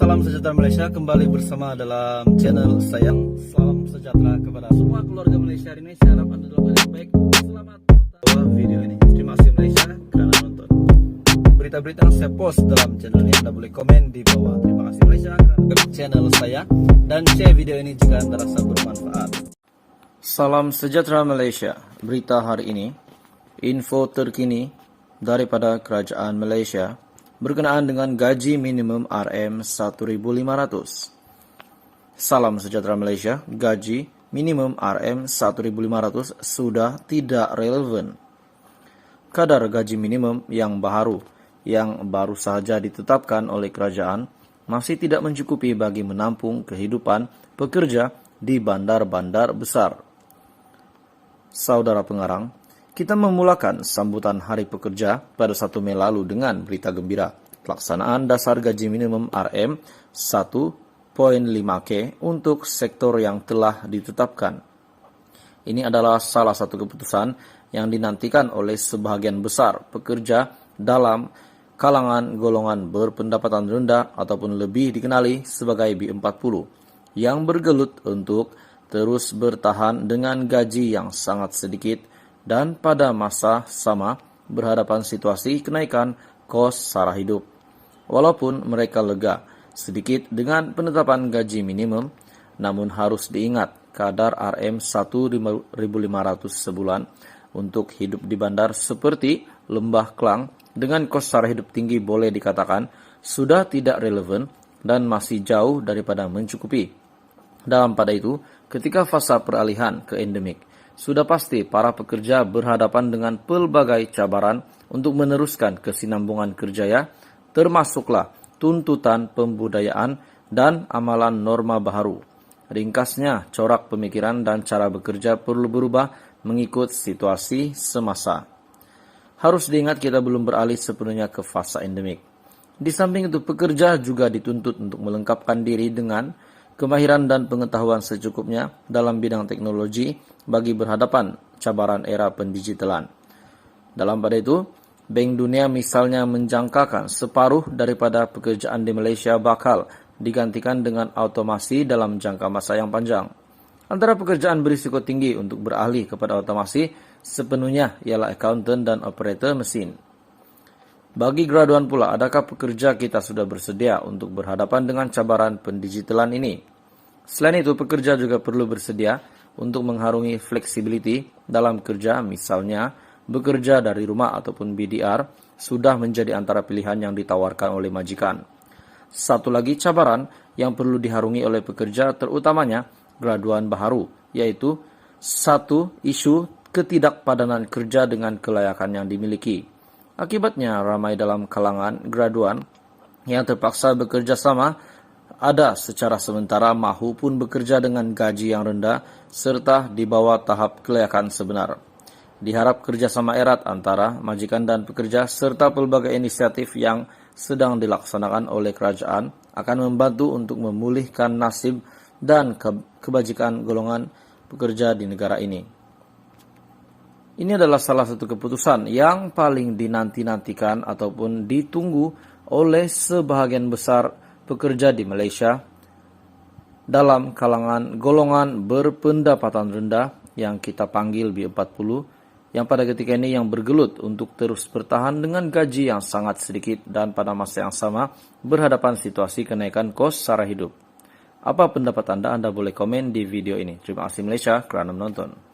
Salam sejahtera Malaysia, kembali bersama dalam channel saya. Salam sejahtera kepada semua keluarga Malaysia hari ini. Saya harap Anda dalam keadaan baik. Selamat menonton video ini. Terima kasih Malaysia kerana menonton. Berita-berita yang saya post dalam channel ini Anda boleh komen di bawah. Terima kasih Malaysia kerana channel saya, dan share video ini jika Anda rasa bermanfaat. Salam sejahtera Malaysia. Berita hari ini, info terkini daripada Kerajaan Malaysia berkenaan dengan gaji minimum RM1.500. Salam sejahtera Malaysia, gaji minimum RM1.500 sudah tidak relevan. Kadar gaji minimum yang baru sahaja ditetapkan oleh kerajaan masih tidak mencukupi bagi menampung kehidupan pekerja di bandar-bandar besar. Saudara pengarang, kita memulakan sambutan Hari Pekerja pada 1 Mei lalu dengan berita gembira. Pelaksanaan dasar gaji minimum RM1.5K untuk sektor yang telah ditetapkan. Ini adalah salah satu keputusan yang dinantikan oleh sebahagian besar pekerja dalam kalangan golongan berpendapatan rendah ataupun lebih dikenali sebagai B40 yang bergelut untuk terus bertahan dengan gaji yang sangat sedikit dan pada masa sama berhadapan situasi kenaikan kos sara hidup. Walaupun mereka lega sedikit dengan penetapan gaji minimum, namun harus diingat kadar RM1.500 sebulan untuk hidup di bandar seperti Lembah Klang dengan kos sara hidup tinggi boleh dikatakan sudah tidak relevan dan masih jauh daripada mencukupi. Dalam pada itu, ketika fasa peralihan ke endemik, sudah pasti para pekerja berhadapan dengan pelbagai cabaran untuk meneruskan kesinambungan kerjaya, termasuklah tuntutan pembudayaan dan amalan norma baru. Ringkasnya, corak pemikiran dan cara bekerja perlu berubah mengikut situasi semasa. Harus diingat kita belum beralih sepenuhnya ke fasa endemik. Di samping itu, pekerja juga dituntut untuk melengkapkan diri dengan kemahiran dan pengetahuan secukupnya dalam bidang teknologi bagi berhadapan cabaran era pendigitalan. Dalam pada itu, Bank Dunia misalnya menjangkakan separuh daripada pekerjaan di Malaysia bakal digantikan dengan automasi dalam jangka masa yang panjang. Antara pekerjaan berisiko tinggi untuk beralih kepada automasi sepenuhnya ialah accountant dan operator mesin. Bagi graduan pula, adakah pekerja kita sudah bersedia untuk berhadapan dengan cabaran pendigitalan ini? Selain itu, pekerja juga perlu bersedia untuk mengharungi flexibility dalam kerja, misalnya bekerja dari rumah ataupun BDR sudah menjadi antara pilihan yang ditawarkan oleh majikan. Satu lagi cabaran yang perlu diharungi oleh pekerja terutamanya graduan baru, yaitu satu isu ketidakpadanan kerja dengan kelayakan yang dimiliki. Akibatnya, ramai dalam kalangan graduan yang terpaksa bekerja sama ada secara sementara maupun bekerja dengan gaji yang rendah serta di bawah tahap kelayakan sebenar. Diharap kerjasama erat antara majikan dan pekerja serta pelbagai inisiatif yang sedang dilaksanakan oleh kerajaan akan membantu untuk memulihkan nasib dan kebajikan golongan pekerja di negara ini. Ini adalah salah satu keputusan yang paling dinanti-nantikan ataupun ditunggu oleh sebahagian besar pekerja di Malaysia dalam kalangan golongan berpendapatan rendah yang kita panggil B40, yang pada ketika ini yang bergelut untuk terus bertahan dengan gaji yang sangat sedikit dan pada masa yang sama berhadapan situasi kenaikan kos sara hidup. Apa pendapat Anda? Anda boleh komen di video ini. Terima kasih Malaysia kerana menonton.